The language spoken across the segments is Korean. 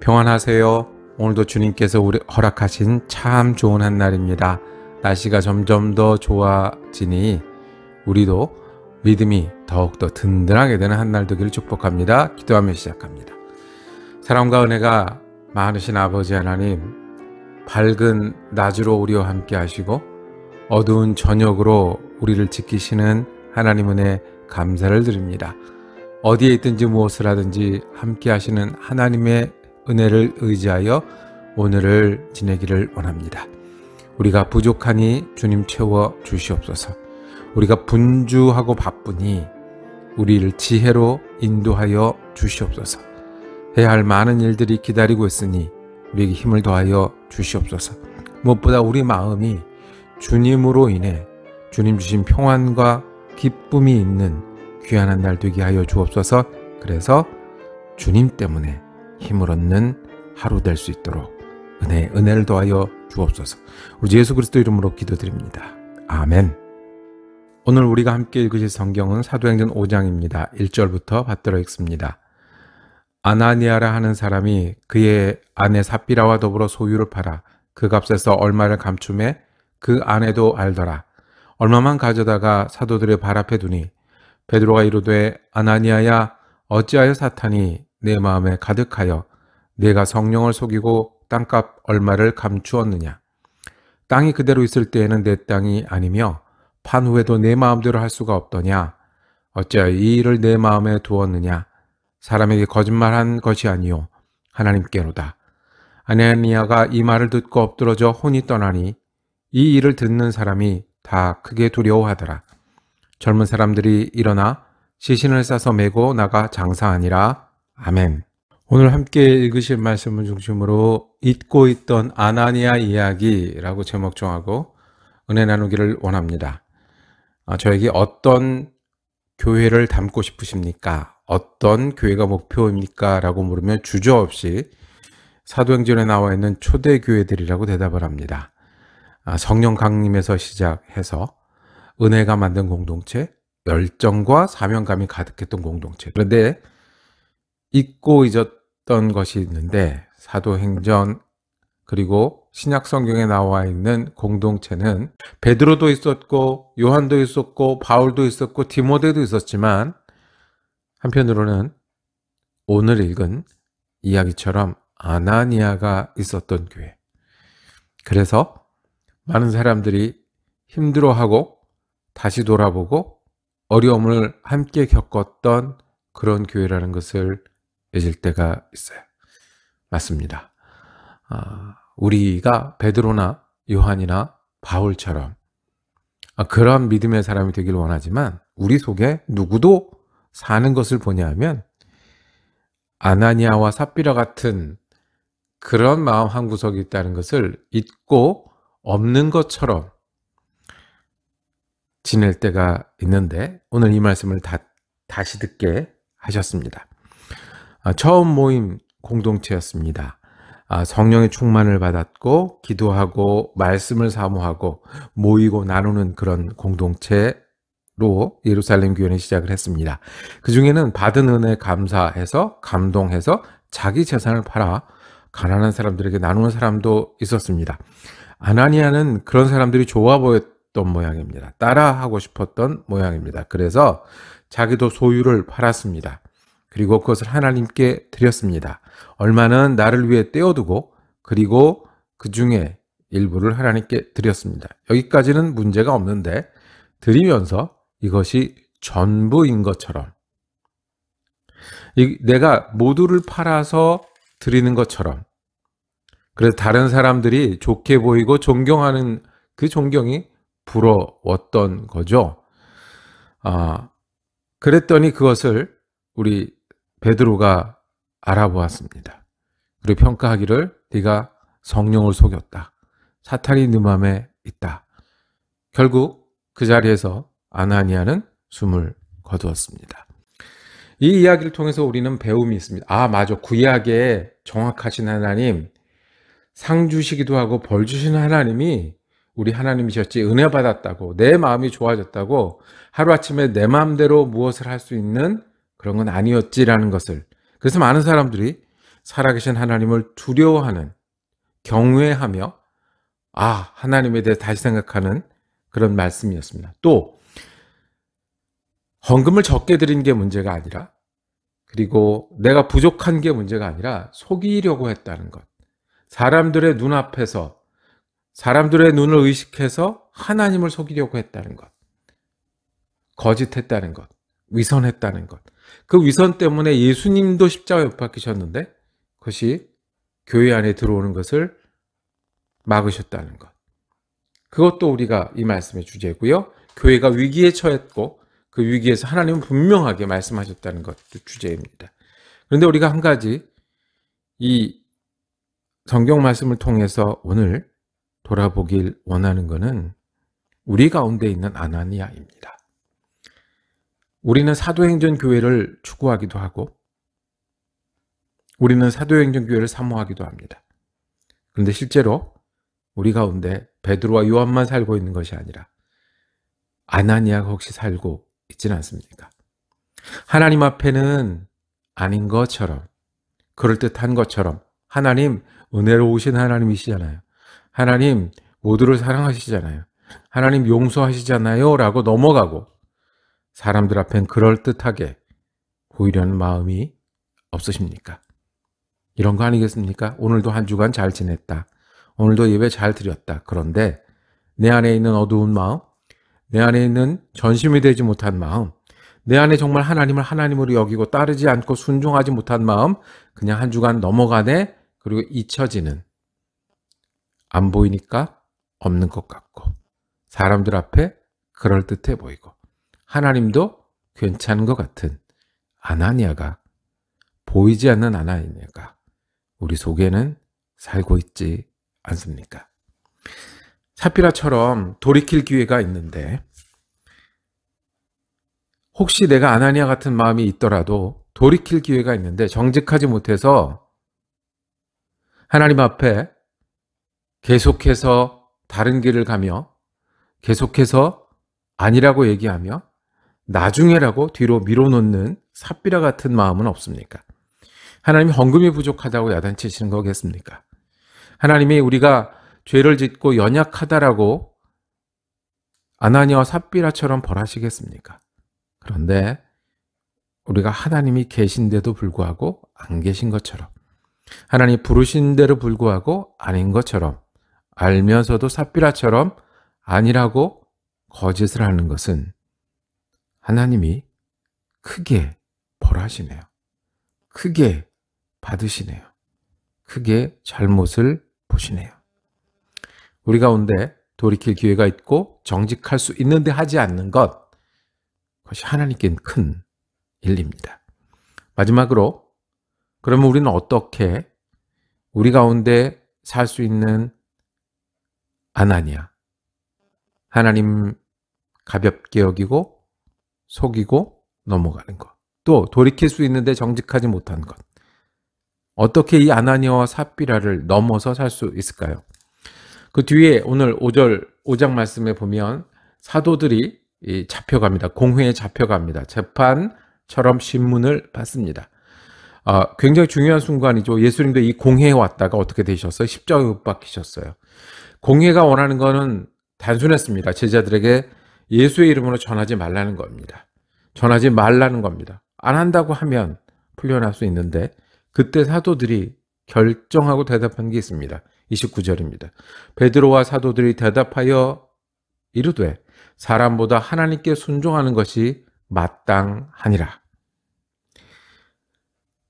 평안하세요. 오늘도 주님께서 우리 허락하신 참 좋은 한날입니다. 날씨가 점점 더 좋아지니 우리도 믿음이 더욱더 든든하게 되는 한날 되기를 축복합니다. 기도하며 시작합니다. 사랑과 은혜가 많으신 아버지 하나님, 밝은 낮으로 우리와 함께 하시고 어두운 저녁으로 우리를 지키시는 하나님 은혜 감사를 드립니다. 어디에 있든지 무엇을 하든지 함께 하시는 하나님의 은혜를 의지하여 오늘을 지내기를 원합니다. 우리가 부족하니 주님 채워 주시옵소서. 우리가 분주하고 바쁘니 우리를 지혜로 인도하여 주시옵소서. 해야 할 많은 일들이 기다리고 있으니 우리에게 힘을 더하여 주시옵소서. 무엇보다 우리 마음이 주님으로 인해 주님 주신 평안과 기쁨이 있는 귀한 한 날 되게 하여 주옵소서. 그래서 주님 때문에 힘을 얻는 하루 될 수 있도록 은혜를 더하여 주옵소서. 우리 예수 그리스도 이름으로 기도드립니다. 아멘. 오늘 우리가 함께 읽으실 성경은 사도행전 5장입니다. 1절부터 받들어 읽습니다. 아나니아라 하는 사람이 그의 아내 삽비라와 더불어 소유를 팔아 그 값에서 얼마를 감춤해 그 아내도 알더라. 얼마만 가져다가 사도들의 발 앞에 두니 베드로가 이르되 아나니아야, 어찌하여 사탄이 내 마음에 가득하여 내가 성령을 속이고 땅값 얼마를 감추었느냐. 땅이 그대로 있을 때에는 내 땅이 아니며 판 후에도 내 마음대로 할 수가 없더냐. 어찌하여 이 일을 내 마음에 두었느냐. 사람에게 거짓말한 것이 아니요 하나님께로다. 아나니아가 이 말을 듣고 엎드러져 혼이 떠나니 이 일을 듣는 사람이 다 크게 두려워하더라. 젊은 사람들이 일어나 시신을 싸서 메고 나가 장사하니라. 아멘. 오늘 함께 읽으실 말씀을 중심으로 잊고 있던 아나니아 이야기라고 제목 정하고 은혜 나누기를 원합니다. 저에게 어떤 교회를 담고 싶으십니까? 어떤 교회가 목표입니까? 라고 물으면 주저없이 사도행전에 나와 있는 초대교회들이라고 대답을 합니다. 성령 강림에서 시작해서 은혜가 만든 공동체, 열정과 사명감이 가득했던 공동체. 그런데 잊고 잊었던 것이 있는데 사도행전 그리고 신약 성경에 나와 있는 공동체는 베드로도 있었고 요한도 있었고 바울도 있었고 디모데도 있었지만 한편으로는 오늘 읽은 이야기처럼 아나니아가 있었던 교회. 그래서 많은 사람들이 힘들어하고 다시 돌아보고 어려움을 함께 겪었던 그런 교회라는 것을 잊을 때가 있어요. 맞습니다. 우리가 베드로나 요한이나 바울처럼 그런 믿음의 사람이 되길 원하지만 우리 속에 누구도 사는 것을 보냐면 아나니아와 삽비라 같은 그런 마음 한구석이 있다는 것을 잊고 없는 것처럼 지낼 때가 있는데 오늘 이 말씀을 다시 듣게 하셨습니다. 처음 모임 공동체였습니다. 성령의 충만을 받았고 기도하고 말씀을 사모하고 모이고 나누는 그런 공동체로 예루살렘 교회는 시작을 했습니다. 그 중에는 받은 은혜 감사해서 감동해서 자기 재산을 팔아 가난한 사람들에게 나누는 사람도 있었습니다. 아나니아는 그런 사람들이 좋아 보였던 모양입니다. 따라하고 싶었던 모양입니다. 그래서 자기도 소유를 팔았습니다. 그리고 그것을 하나님께 드렸습니다. 얼마는 나를 위해 떼어두고 그리고 그 중에 일부를 하나님께 드렸습니다. 여기까지는 문제가 없는데 드리면서 이것이 전부인 것처럼 내가 모두를 팔아서 드리는 것처럼 그래서 다른 사람들이 좋게 보이고 존경하는 그 존경이 부러웠던 거죠. 그랬더니 그것을 우리 베드로가 알아보았습니다. 그리고 평가하기를 네가 성령을 속였다. 사탄이 네 마음에 있다. 결국 그 자리에서 아나니아는 숨을 거두었습니다. 이 이야기를 통해서 우리는 배움이 있습니다. 맞아. 구약에 정확하신 하나님, 상 주시기도 하고 벌 주시는 하나님이 우리 하나님이셨지 은혜 받았다고 내 마음이 좋아졌다고 하루아침에 내 마음대로 무엇을 할 수 있는 그런 건 아니었지라는 것을. 그래서 많은 사람들이 살아계신 하나님을 두려워하는, 경외하며 하나님에 대해 다시 생각하는 그런 말씀이었습니다. 또 헌금을 적게 드린 게 문제가 아니라, 그리고 내가 부족한 게 문제가 아니라 속이려고 했다는 것. 사람들의 눈앞에서, 사람들의 눈을 의식해서 하나님을 속이려고 했다는 것. 거짓했다는 것. 위선했다는 것. 그 위선 때문에 예수님도 십자가에 못 박히셨는데 그것이 교회 안에 들어오는 것을 막으셨다는 것. 그것도 우리가 이 말씀의 주제고요. 교회가 위기에 처했고 그 위기에서 하나님은 분명하게 말씀하셨다는 것도 주제입니다. 그런데 우리가 한 가지 이 성경 말씀을 통해서 오늘 돌아보길 원하는 것은 우리 가운데 있는 아나니아입니다. 우리는 사도행전 교회를 추구하기도 하고 우리는 사도행전 교회를 사모하기도 합니다. 그런데 실제로 우리 가운데 베드로와 요한만 살고 있는 것이 아니라 아나니아가 혹시 살고 있지는 않습니까? 하나님 앞에는 아닌 것처럼, 그럴듯한 것처럼 하나님 은혜로우신 하나님이시잖아요. 하나님 모두를 사랑하시잖아요. 하나님 용서하시잖아요 라고 넘어가고 사람들 앞엔 그럴듯하게 보이려는 마음이 없으십니까? 이런 거 아니겠습니까? 오늘도 한 주간 잘 지냈다. 오늘도 예배 잘 드렸다. 그런데 내 안에 있는 어두운 마음, 내 안에 있는 전심이 되지 못한 마음, 내 안에 정말 하나님을 하나님으로 여기고 따르지 않고 순종하지 못한 마음, 그냥 한 주간 넘어가네. 그리고 잊혀지는, 안 보이니까 없는 것 같고 사람들 앞에 그럴듯해 보이고 하나님도 괜찮은 것 같은 아나니아가, 보이지 않는 아나니아가 우리 속에는 살고 있지 않습니까? 삽비라처럼 돌이킬 기회가 있는데 혹시 내가 아나니아 같은 마음이 있더라도 돌이킬 기회가 있는데 정직하지 못해서 하나님 앞에 계속해서 다른 길을 가며 계속해서 아니라고 얘기하며 나중에라고 뒤로 밀어놓는 삽비라 같은 마음은 없습니까? 하나님이 헌금이 부족하다고 야단치시는 거겠습니까? 하나님이 우리가 죄를 짓고 연약하다라고 아나니아와 삽비라처럼 벌하시겠습니까? 그런데 우리가 하나님이 계신데도 불구하고 안 계신 것처럼, 하나님 부르신 대로 불구하고 아닌 것처럼, 알면서도 삽비라처럼 아니라고 거짓을 하는 것은 하나님이 크게 벌하시네요. 크게 받으시네요. 크게 잘못을 보시네요. 우리 가운데 돌이킬 기회가 있고 정직할 수 있는데 하지 않는 것, 그것이 하나님께는 큰 일입니다. 마지막으로, 그러면 우리는 어떻게 우리 가운데 살 수 있는 아나니아, 하나님 가볍게 여기고 속이고 넘어가는 것, 또 돌이킬 수 있는데 정직하지 못한 것, 어떻게 이 아나니아와 삽비라를 넘어서 살 수 있을까요? 그 뒤에 오늘 5장 말씀에 보면 사도들이 잡혀갑니다. 공회에 잡혀갑니다. 재판처럼 신문을 받습니다. 굉장히 중요한 순간이죠. 예수님도 이 공회에 왔다가 어떻게 되셨어요? 십자가에 못 박히셨어요. 공회가 원하는 것은 단순했습니다. 제자들에게 예수의 이름으로 전하지 말라는 겁니다. 전하지 말라는 겁니다. 안 한다고 하면 풀려날 수 있는데 그때 사도들이 결정하고 대답한 게 있습니다. 29절입니다. 베드로와 사도들이 대답하여 이르되 사람보다 하나님께 순종하는 것이 마땅하니라.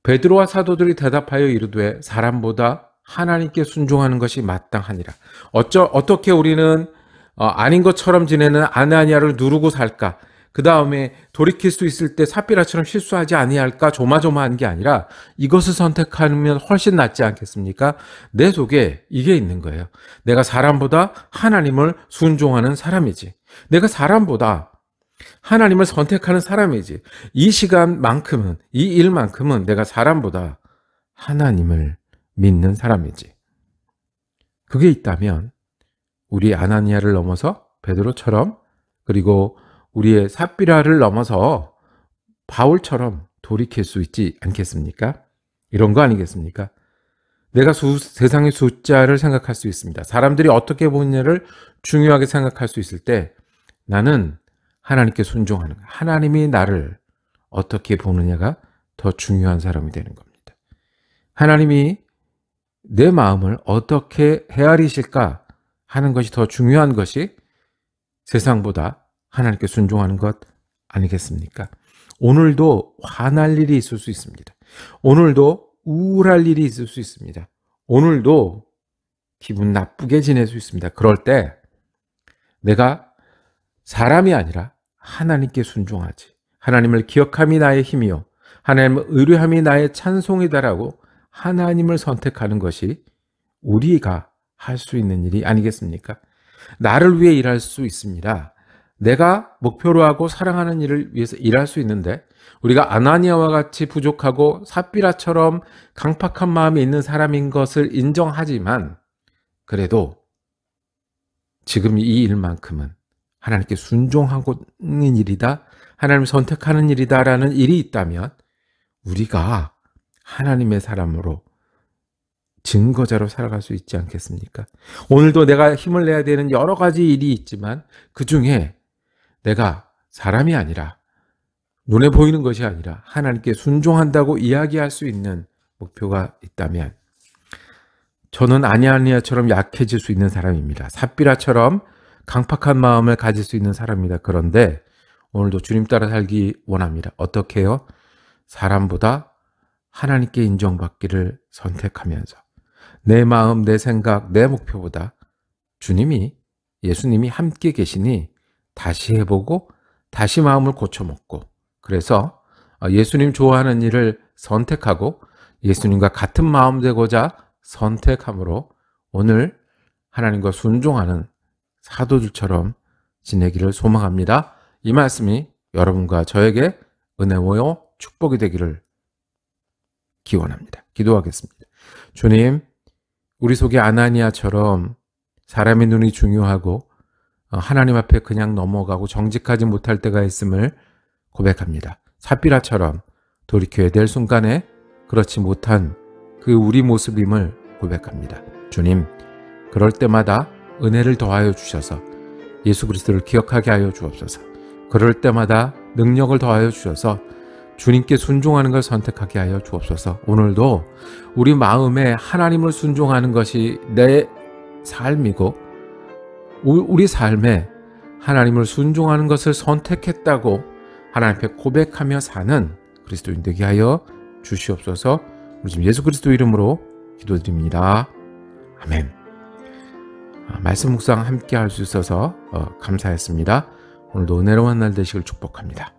베드로와 사도들이 대답하여 이르되 사람보다 하나님께 순종하는 것이 마땅하니라. 어떻게 우리는 아닌 것처럼 지내는 아나니아를 누르고 살까? 그 다음에 돌이킬 수 있을 때 삽비라처럼 실수하지 아니할까 조마조마한 게 아니라 이것을 선택하면 훨씬 낫지 않겠습니까? 내 속에 이게 있는 거예요. 내가 사람보다 하나님을 순종하는 사람이지. 내가 사람보다 하나님을 선택하는 사람이지. 이 시간만큼은, 이 일만큼은 내가 사람보다 하나님을 믿는 사람이지. 그게 있다면 우리 아나니아를 넘어서 베드로처럼, 그리고 우리의 삽비라를 넘어서 바울처럼 돌이킬 수 있지 않겠습니까? 이런 거 아니겠습니까? 내가 세상의 숫자를 생각할 수 있습니다. 사람들이 어떻게 보느냐를 중요하게 생각할 수 있을 때 나는 하나님께 순종하는 거예요. 하나님이 나를 어떻게 보느냐가 더 중요한 사람이 되는 겁니다. 하나님이 내 마음을 어떻게 헤아리실까 하는 것이 더 중요한 것이 세상보다 하나님께 순종하는 것 아니겠습니까? 오늘도 화날 일이 있을 수 있습니다. 오늘도 우울할 일이 있을 수 있습니다. 오늘도 기분 나쁘게 지낼 수 있습니다. 그럴 때 내가 사람이 아니라 하나님께 순종하지. 하나님을 기억함이 나의 힘이요. 하나님을 의뢰함이 나의 찬송이다라고 하나님을 선택하는 것이 우리가 할 수 있는 일이 아니겠습니까? 나를 위해 일할 수 있습니다. 내가 목표로 하고 사랑하는 일을 위해서 일할 수 있는데 우리가 아나니아와 같이 부족하고 삽비라처럼 강팍한 마음이 있는 사람인 것을 인정하지만 그래도 지금 이 일만큼은 하나님께 순종하는 일이다, 하나님을 선택하는 일이다라는 일이 있다면 우리가 하나님의 사람으로 증거자로 살아갈 수 있지 않겠습니까? 오늘도 내가 힘을 내야 되는 여러 가지 일이 있지만 그 중에 내가 사람이 아니라 눈에 보이는 것이 아니라 하나님께 순종한다고 이야기할 수 있는 목표가 있다면 저는 아나니아처럼 약해질 수 있는 사람입니다. 삽비라처럼 강팍한 마음을 가질 수 있는 사람입니다. 그런데 오늘도 주님 따라 살기 원합니다. 어떻게 해요? 사람보다 하나님께 인정받기를 선택하면서 내 마음, 내 생각, 내 목표보다 예수님이 함께 계시니 다시 해보고 다시 마음을 고쳐먹고 그래서 예수님 좋아하는 일을 선택하고 예수님과 같은 마음 되고자 선택함으로 오늘 하나님과 순종하는 사도들처럼 지내기를 소망합니다. 이 말씀이 여러분과 저에게 은혜요 축복이 되기를 기원합니다. 기도하겠습니다. 주님, 우리 속에 아나니아처럼 사람의 눈이 중요하고 하나님 앞에 그냥 넘어가고 정직하지 못할 때가 있음을 고백합니다. 삽비라처럼 돌이켜야 될 순간에 그렇지 못한 그 우리 모습임을 고백합니다. 주님, 그럴 때마다 은혜를 더하여 주셔서 예수 그리스도를 기억하게 하여 주옵소서. 그럴 때마다 능력을 더하여 주셔서 주님께 순종하는 걸 선택하게 하여 주옵소서. 오늘도 우리 마음에 하나님을 순종하는 것이 내 삶이고 우리 삶에 하나님을 순종하는 것을 선택했다고 하나님 앞에 고백하며 사는 그리스도인 되게 하여 주시옵소서. 우리 지금 예수 그리스도 이름으로 기도드립니다. 아멘. 말씀 묵상 함께 할 수 있어서 감사했습니다. 오늘도 은혜로운 날 되시길 축복합니다.